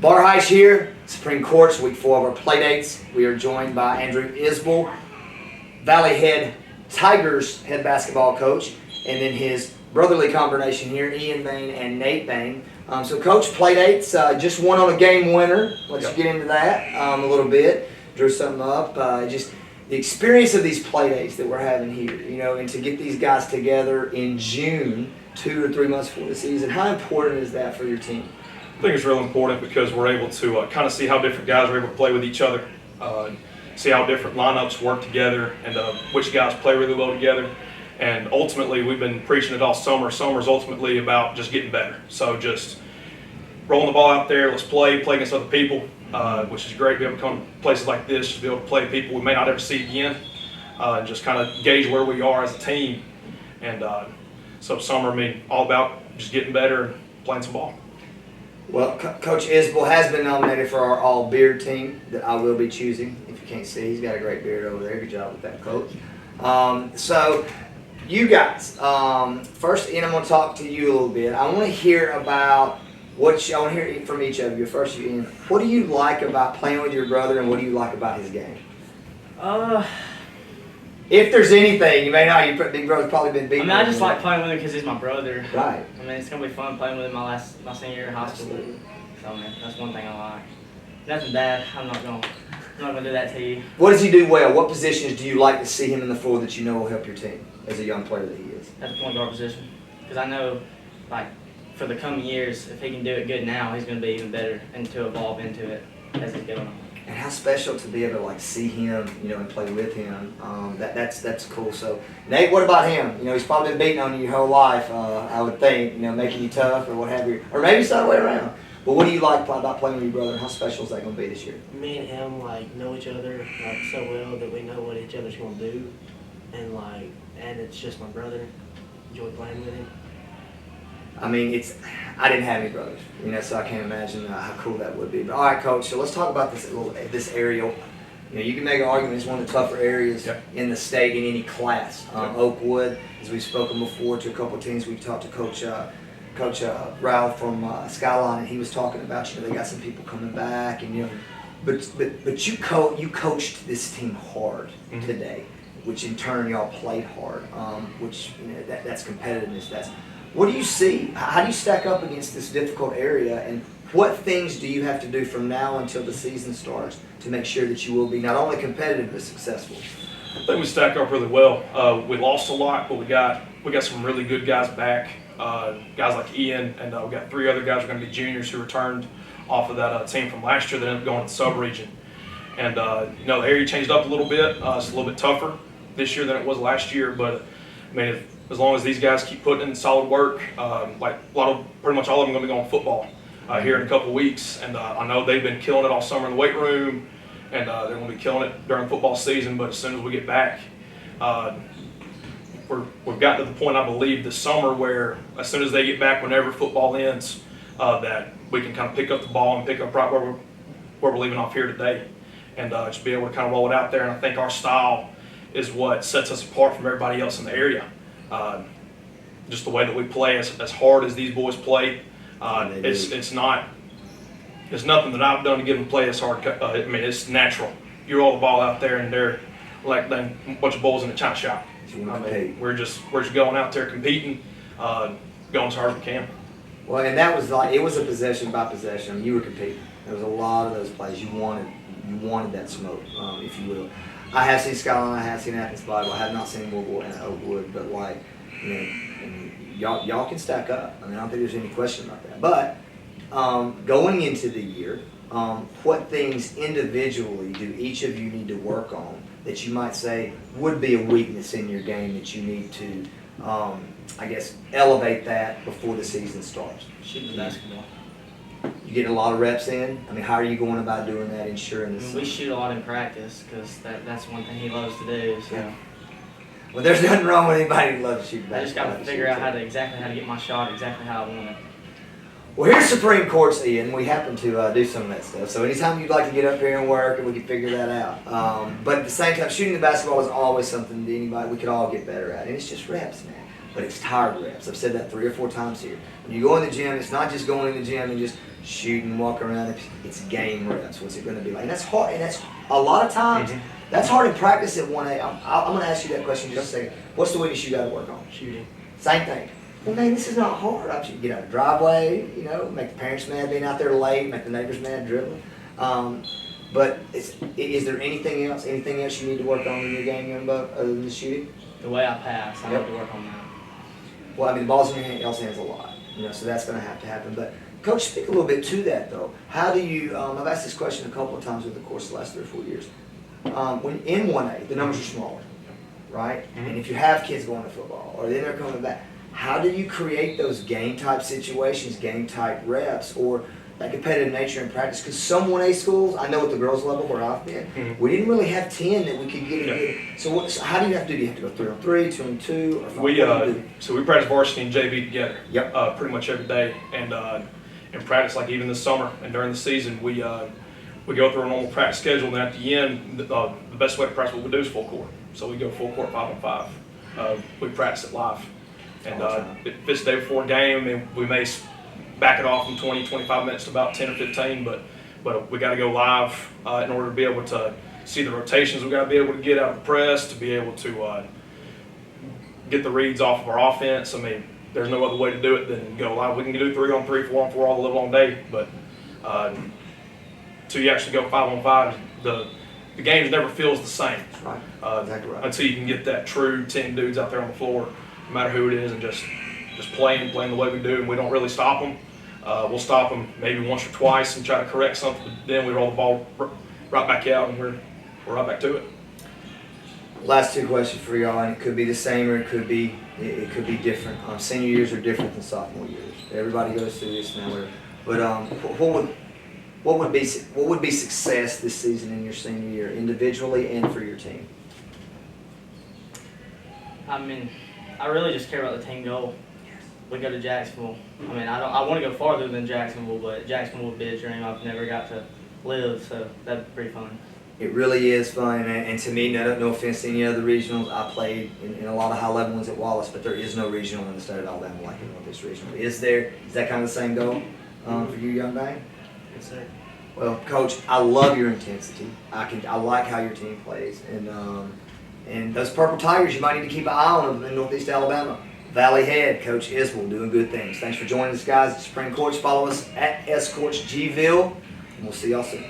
Bar Heist here, Supreme Courts, week 4 of our play dates. We are joined by Andrew Isbell, Valley Head Tigers head basketball coach, and then his brotherly combination here, Ian Bain and Nate Bain. So Coach, play dates, just one on a game winner. Let's get into that a little bit. Drew something up. Just the experience of these play dates that we're having here, and to get these guys together in June, 2 or 3 months before the season. How important is that for your team? I think it's real important because we're able to kind of see how different guys are able to play with each other, see how different lineups work together, and which guys play really well together. And ultimately, we've been preaching it all summer. Summer's ultimately about just getting better. So just rolling the ball out there, let's play against other people, which is great to be able to come to places like this, to be able to play people we may not ever see again, and just kind of gauge where we are as a team. And so summer, all about just getting better and playing some ball. Well, Coach Isbell has been nominated for our all-beard team that I will be choosing. If you can't see, he's got a great beard over there. Good job with that, Coach. So, you guys, first, Ian, I'm going to talk to you a little bit. I want to hear about I want to hear from each of you. First, Ian, what do you like about playing with your brother, and what do you like about his game? If there's anything, you may not. Your big brother's probably been beating. I just like playing with him because he's my brother. Right. It's gonna be fun playing with him my senior year in high school. Absolutely. So that's one thing I like. Nothing bad. I'm not gonna do that to you. What does he do well? What positions do you like to see him in the floor that you know will help your team as a young player that he is? At the point guard position, because I know, for the coming years, if he can do it good now, he's gonna be even better and to evolve into it as he's going on. And how special to be able to see him, and play with him. That's cool. So Nate, what about him? He's probably been beating on you your whole life. I would think, making you tough or what have you, or maybe it's the other way around. But what do you like about playing with your brother? How special is that going to be this year? Me and him know each other so well that we know what each other's going to do, and it's just my brother. Enjoy playing with him. I didn't have any brothers, so I can't imagine how cool that would be. But all right, Coach, so let's talk about this area. You can make an argument it's one of the tougher areas in the state in any class. Oakwood, as we've spoken before to a couple of teams, we've talked to Coach Ralph from Skyline, and he was talking about they got some people coming back, and but you coached this team hard today, which in turn y'all played hard, which that's competitiveness. What do you see? How do you stack up against this difficult area, and what things do you have to do from now until the season starts to make sure that you will be not only competitive but successful? I think we stack up really well. We lost a lot, but we got some really good guys back. Guys like Ian, and we got 3 other guys who are going to be juniors who returned off of that team from last year that ended up going to the sub-region. And the area changed up a little bit. It's a little bit tougher this year than it was last year, but as long as these guys keep putting in solid work, pretty much all of them are going to be going football here in a couple of weeks. And I know they've been killing it all summer in the weight room, and they're going to be killing it during football season. But as soon as we get back, we've gotten to the point, I believe, this summer where as soon as they get back, whenever football ends, that we can kind of pick up the ball and pick up right where we're leaving off here today, and just be able to kind of roll it out there. And I think our style is what sets us apart from everybody else in the area. Just the way that we play, as hard as these boys play, it's nothing that I've done to get them to play as hard. It's natural. You roll the ball out there, and they're like a bunch of bulls in a china shop. We're just going out there competing, going as hard as we can. Well, and that was it was a possession by possession. You were competing. There was a lot of those plays. You wanted that smoke, if you will. I have seen Skyline, I have seen Athens Bible, I have not seen Louisville and Oakwood, but y'all can stack up. I don't think there's any question about that. But going into the year, what things individually do each of you need to work on that you might say would be a weakness in your game that you need to, elevate that before the season starts? Shooting the basketball. You get a lot of reps in? How are you going about doing that, ensuring this? We shoot a lot in practice because that's one thing he loves to do. So. Yeah. Well, there's nothing wrong with anybody who loves to shoot basketball. I just got to figure out exactly how to get my shot exactly how I want it. Well, here's Supreme Courts, Ian. We happen to do some of that stuff. So anytime you'd like to get up here and work, and we can figure that out. But at the same time, shooting the basketball is always something that we could all get better at. And it's just reps, man. But it's tired reps. I've said that 3 or 4 times here. When you go in the gym, it's not just going in the gym and just shooting, walking around. It's game reps. What's it going to be like? And that's hard. And that's a lot of times. That's hard in practice at 1A. I'm going to ask you that question in just a second. What's the weakness you got to work on? Shooting. Same thing. Well, man, this is not hard. I should get out of the driveway, make the parents mad being out there late, make the neighbors mad dribbling. But is there anything else you need to work on in your game, young buck, other than the shooting? The way I pass, I have to work on that. Well, I mean, the ball's in your hands a lot, so that's going to have to happen. But Coach, speak a little bit to that, though. How do you? I've asked this question a couple of times over the course of the last 3 or 4 years. When in 1A, the numbers are smaller, right? And if you have kids going to football, or then they're coming back, how do you create those game type situations, game type reps, or that competitive nature in practice? Because some 1A schools, I know at the girls level where I've been, we didn't really have 10 that we could get in. So how do you have to do? Do you have to go 3-on-3, 2-on-2? Or So we practice varsity and JV together. Yep. Pretty much every day, and in practice, like even this summer and during the season, we go through a normal practice schedule, and at the end, the best way to practice what we do is full court. So we go full court 5-on-5. We practice it live, and if it's the day before game, and we may back it off from 20-25 minutes to about 10 or 15, but we got to go live in order to be able to see the rotations. We got to be able to get out of the press to be able to get the reads off of our offense. I mean, there's no other way to do it than go live. We can do 3-on-3, 4-on-4 all the live long day, but till you actually go 5-on-5, the game never feels the same. That's right. Exactly right. Until you can get that true 10 dudes out there on the floor, no matter who it is, and just playing the way we do, and we don't really stop them. We'll stop them maybe once or twice and try to correct something, but then we roll the ball right back out, and we're right back to it. Last 2 questions for y'all, and it could be the same or it could be different. Senior years are different than sophomore years. Everybody goes through this now. But what would be success this season in your senior year, individually and for your team? I mean, I really just care about the team goal. We go to Jacksonville. I mean, I want to go farther than Jacksonville, but Jacksonville would be a dream I've never got to live, so that'd be pretty fun. It really is fun, and to me, no offense to any other regionals, I played in a lot of high-level ones at Wallace, but there is no regional in the state of Alabama like the Northeast Regional. Is that kind of the same goal for you, young man? Yes, sir. Well, Coach, I love your intensity. I like how your team plays, and those Purple Tigers, you might need to keep an eye on them in Northeast Alabama. Valley Head, Coach Isbell, doing good things. Thanks for joining us, guys, at Spring Courts. Follow us at S Courts Gville, and we'll see y'all soon.